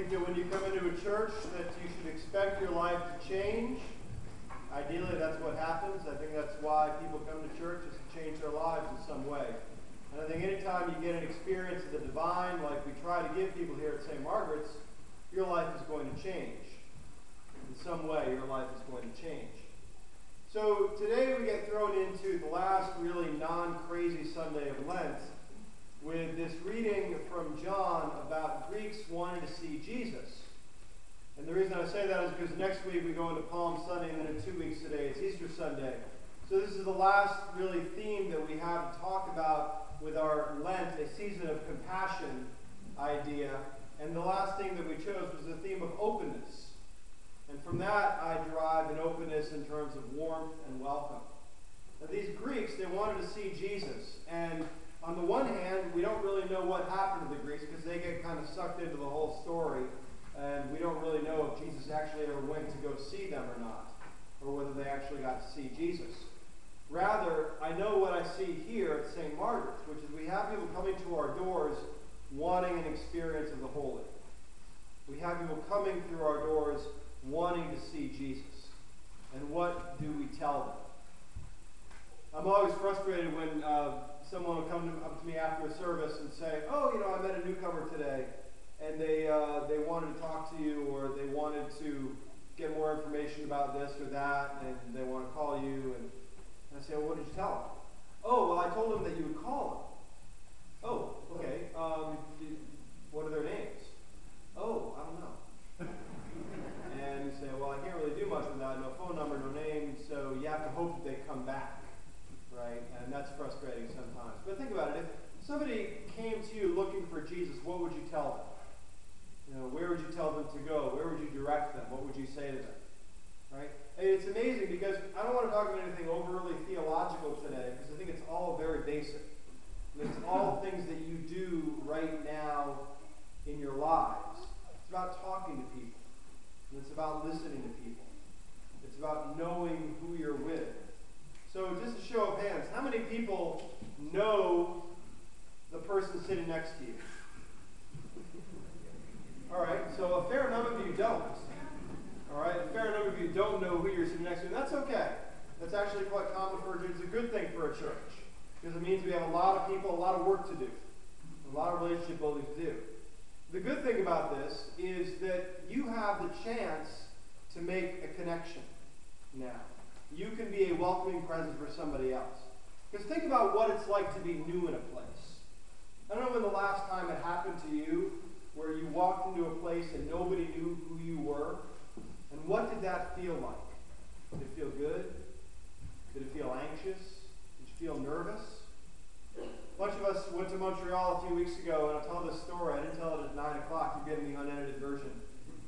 think that when you come into a church that you should expect your life to change. Ideally, that's what happens. I think that's why people come to church, is to change their lives in some way. And I think anytime you get an experience of the divine, like we try to give people here at St. Margaret's, your life is going to change. In some way, your life is going to change. So today we get thrown into the last really non-crazy Sunday of Lent with this reading from John about Greeks wanting to see Jesus. And the reason I say that is because next week we go into Palm Sunday, and then in 2 weeks today it's Easter Sunday. So this is the last really theme that we have to talk about with our Lent, a season of compassion idea. And the last theme that we chose was the theme of openness. And from that I derive an openness in terms of warmth and welcome. Now these Greeks, they wanted to see Jesus. And on the one hand, we don't really know what happened to the Greeks because they get kind of sucked into the whole story. And we don't really know if Jesus actually ever went to go see them or not, or whether they actually got to see Jesus. Rather, I know what I see here at St. Margaret's, which is we have people coming to our doors wanting an experience of the holy. We have people coming through our doors wanting to see Jesus. And what do we tell them? I'm always frustrated when someone will come up to me after a service and say, oh, I met a newcomer today. And they wanted to talk to you, or they wanted to get more information about this or that, and they want to call you. And I say, well, what did you tell them? Oh, well, I told them that you would call them. Oh, okay. What are their names? Oh, I don't know. And you say, well, I can't really do much with that. No phone number, no name. So you have to hope that they come back, right? And that's frustrating sometimes. But think about it. If somebody came to you looking for Jesus, what would you tell them? Where would you tell them to go? Where would you direct them? What would you say to them? Right? And it's amazing because I don't want to talk about anything overly theological today because I think it's all very basic. And it's all things that you do right now in your lives. It's about talking to people. And it's about listening to people. It's about knowing who you're with. So just a show of hands, how many people know the person sitting next to you? All right, so a fair number of you don't. All right, a fair number of you don't know who you're sitting next to, and that's okay. That's actually quite common for a church. It's a good thing for a church because it means we have a lot of people, a lot of work to do, a lot of relationship building to do. The good thing about this is that you have the chance to make a connection now. You can be a welcoming presence for somebody else. Because think about what it's like to be new in a place. I don't know when the last time it happened to you where you walked into a place and nobody knew who you were. And what did that feel like? Did it feel good? Did it feel anxious? Did you feel nervous? A bunch of us went to Montreal a few weeks ago, and I'll tell this story. I didn't tell it at 9 o'clock. You're getting the unedited version.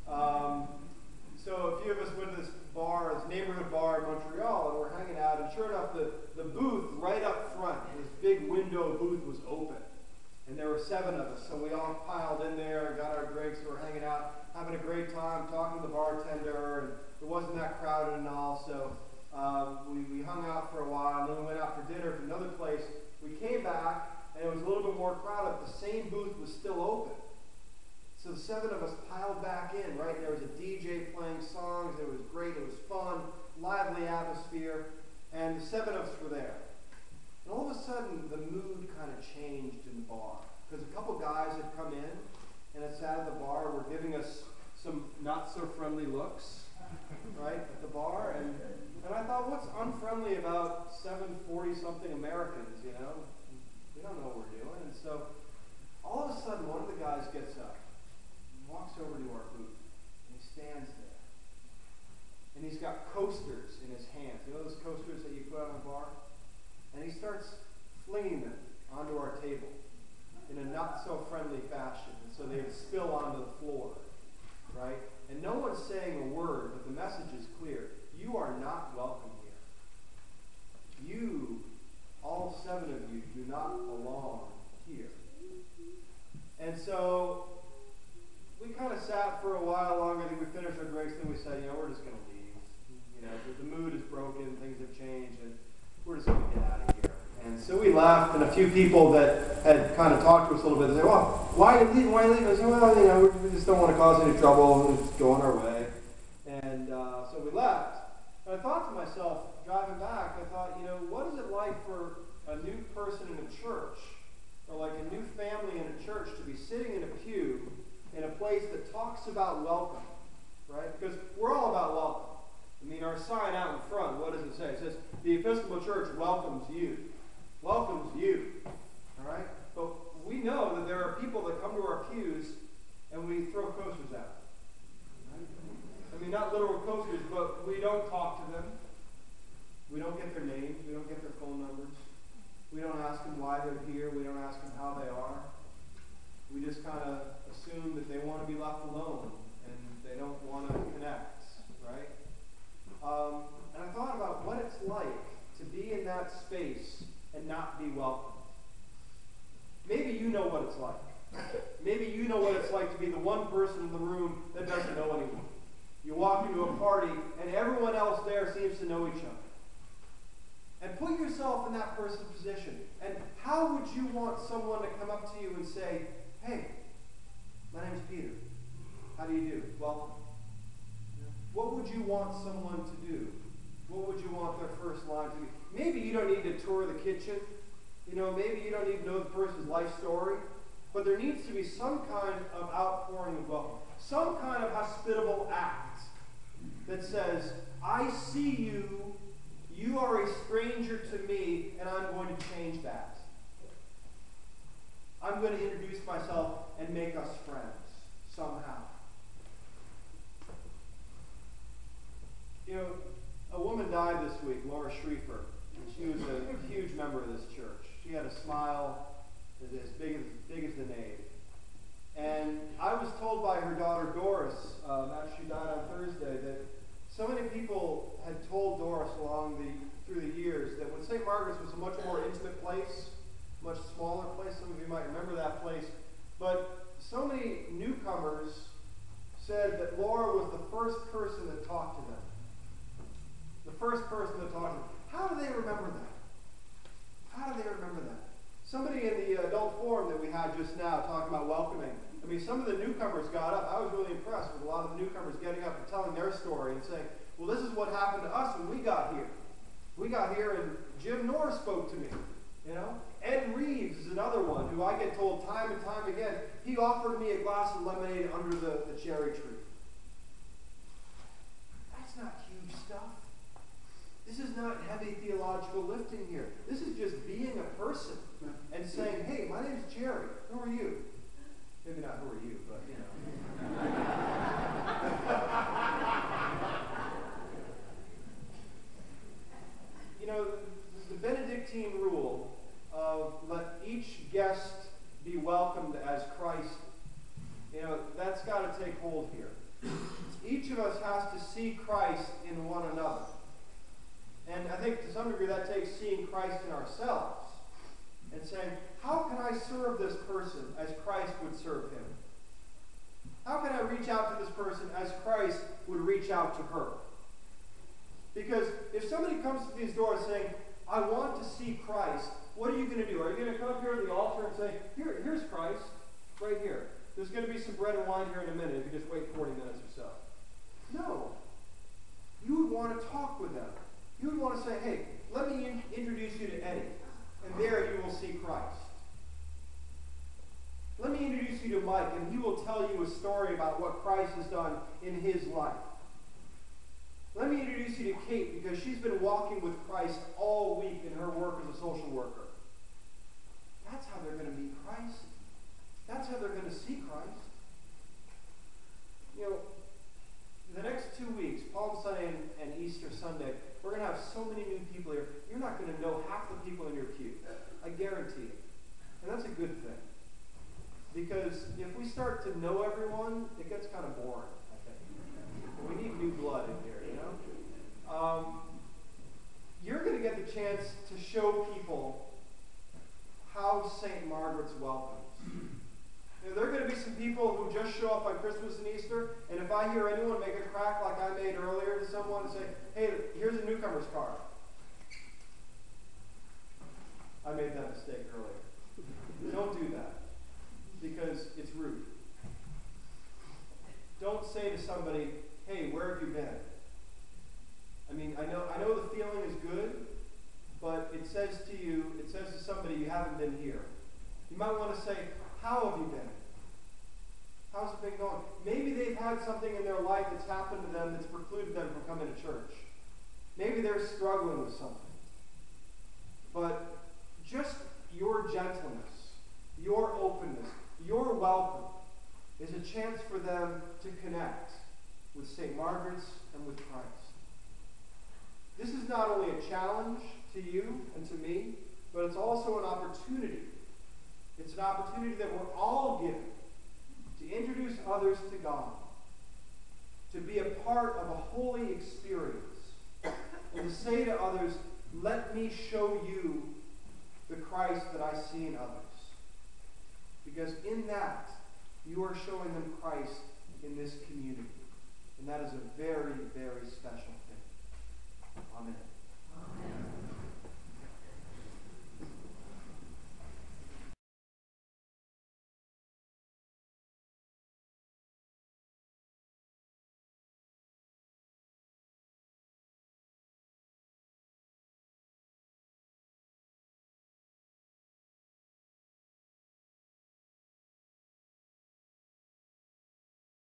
So a few of us went to this bar, this neighborhood bar in Montreal, and we're hanging out. And sure enough, the booth right up front, this big window booth was open. And there were 7 of us, so we all piled in there and got our drinks. We were hanging out, having a great time, talking to the bartender, and it wasn't that crowded and all. So we hung out for a while, and then we went out for dinner to another place. We came back, and it was a little bit more crowded. The same booth was still open. So the 7 of us piled back in, right? There was a DJ playing songs. It was great. It was fun, lively atmosphere, and the 7 of us were there. And all of a sudden, the mood kind of changed in the bar. Because a couple guys had come in and had sat at the bar, were giving us some not-so-friendly looks, right, at the bar. And I thought, what's unfriendly about 7 40-something Americans, We don't know what we're doing. And so, all of a sudden, one of the guys gets up, walks over to our booth, and he stands there. And he's got coasters in his hands. You know those coasters that you put on a bar? And he starts flinging them onto our table in a not-so-friendly fashion. And so they would spill onto the floor, right? And no one's saying a word, but the message is clear. You are not welcome here. You, all 7 of you, do not belong here. And so we kind of sat for a while longer. I think we finished our drinks, then we said, we're just going to leave. The mood is broken, things have changed, and we're just going to get out of here. And so we left, and a few people that had kind of talked to us a little bit, they said, well, why are you leaving? Why are you leaving? I said, well, we just don't want to cause any trouble, and just go on our way. And so we left. And I thought to myself, driving back, I thought, what is it like for a new person in a church, or like a new family in a church, to be sitting in a pew in a place that talks about welcome, right? Because we're all about welcome. I mean, our sign out in front, what does it say? It says, the Episcopal Church welcomes you. Welcomes you. All right? But we know that there are people that come to our pews and we throw coasters at them. Right? I mean, not literal coasters, but we don't talk to them. We don't get their names. We don't get their phone numbers. We don't ask them why they're here. We don't ask them how they are. We just kind of assume that they want to be left alone and they don't want to connect, right? And I thought about what it's like to be in that space and not be welcomed. Maybe you know what it's like. Maybe you know what it's like to be the one person in the room that doesn't know anyone. You walk into a party and everyone else there seems to know each other. And put yourself in that person's position. And how would you want someone to come up to you and say, hey, my name's Peter. How do you do? Welcome. What would you want someone to do? What would you want their first line to be? Maybe you don't need to tour the kitchen. Maybe you don't need to know the person's life story. But there needs to be some kind of outpouring of welcome. Some kind of hospitable act that says, I see you. You are a stranger to me, and I'm going to change that. I'm going to introduce myself and make us friends somehow. A woman died this week, Laura Schriefer, and she was a huge member of this church. She had a smile as big as the nave. And I was told by her daughter Doris, after she died on Thursday, that so many people had told Doris through the years that when St. Margaret's was a much more intimate place, much smaller place, some of you might remember that place, but so many newcomers said that Laura was the first person that talked to them. The first person that talked to them. How do they remember that? How do they remember that? Somebody in the adult forum that we had just now talking about welcoming, some of the newcomers got up. I was really impressed with a lot of the newcomers getting up and telling their story and saying, well, this is what happened to us when we got here. We got here and Jim Norris spoke to me. Ed Reeves is another one who I get told time and time again, he offered me a glass of lemonade under the cherry tree. That's not huge stuff. This is not heavy theological lifting here. This is just being a person and saying, hey, my name's Jerry. Who are you? Maybe not who are you, but the Benedictine rule of let each guest be welcomed as Christ, that's got to take hold here. Each of us has to see Christ in one another. And I think to some degree that takes seeing Christ in ourselves and saying, how can I serve this person as Christ would serve him? How can I reach out to this person as Christ would reach out to her? Because if somebody comes to these doors saying, I want to see Christ, what are you going to do? Are you going to come up here to the altar and say, here's Christ, right here. There's going to be some bread and wine here in a minute if you just wait 40 minutes or so. No. You would want to talk with them. You would want to say, hey, let me introduce you to Eddie. And there you will see Christ. Let me introduce you to Mike, and he will tell you a story about what Christ has done in his life. Let me introduce you to Kate, because she's been walking with Christ all week in her work as a social worker. That's how they're going to meet Christ. That's how they're going to see Christ. The next 2 weeks, Palm Sunday and Easter Sunday, we're going to have so many new people here. You're not going to know half the people in your pew. I guarantee it. And that's a good thing. Because if we start to know everyone, it gets kind of boring, I think. We need new blood in here, You're going to get the chance to show people how St. Margaret's welcomes. There are going to be some people who just show up on Christmas and Easter, and if I hear anyone make a crack like I made earlier to someone and say, hey, here's a newcomer's card. I made that mistake earlier. Don't do that, because it's rude. Don't say to somebody, hey, where have you been? I mean, I know the feeling is good, but it says to somebody, you haven't been here. You might want to say, how have you been? How's it been going? Maybe they've had something in their life that's happened to them that's precluded them from coming to church. Maybe they're struggling with something. But just your gentleness, your openness, your welcome is a chance for them to connect with St. Margaret's and with Christ. This is not only a challenge to you and to me, but it's also an opportunity. It's an opportunity that we're all given to introduce others to God, to be a part of a holy experience, and to say to others, let me show you the Christ that I see in others. Because in that, you are showing them Christ in this community. And that is a very, very special thing. Amen.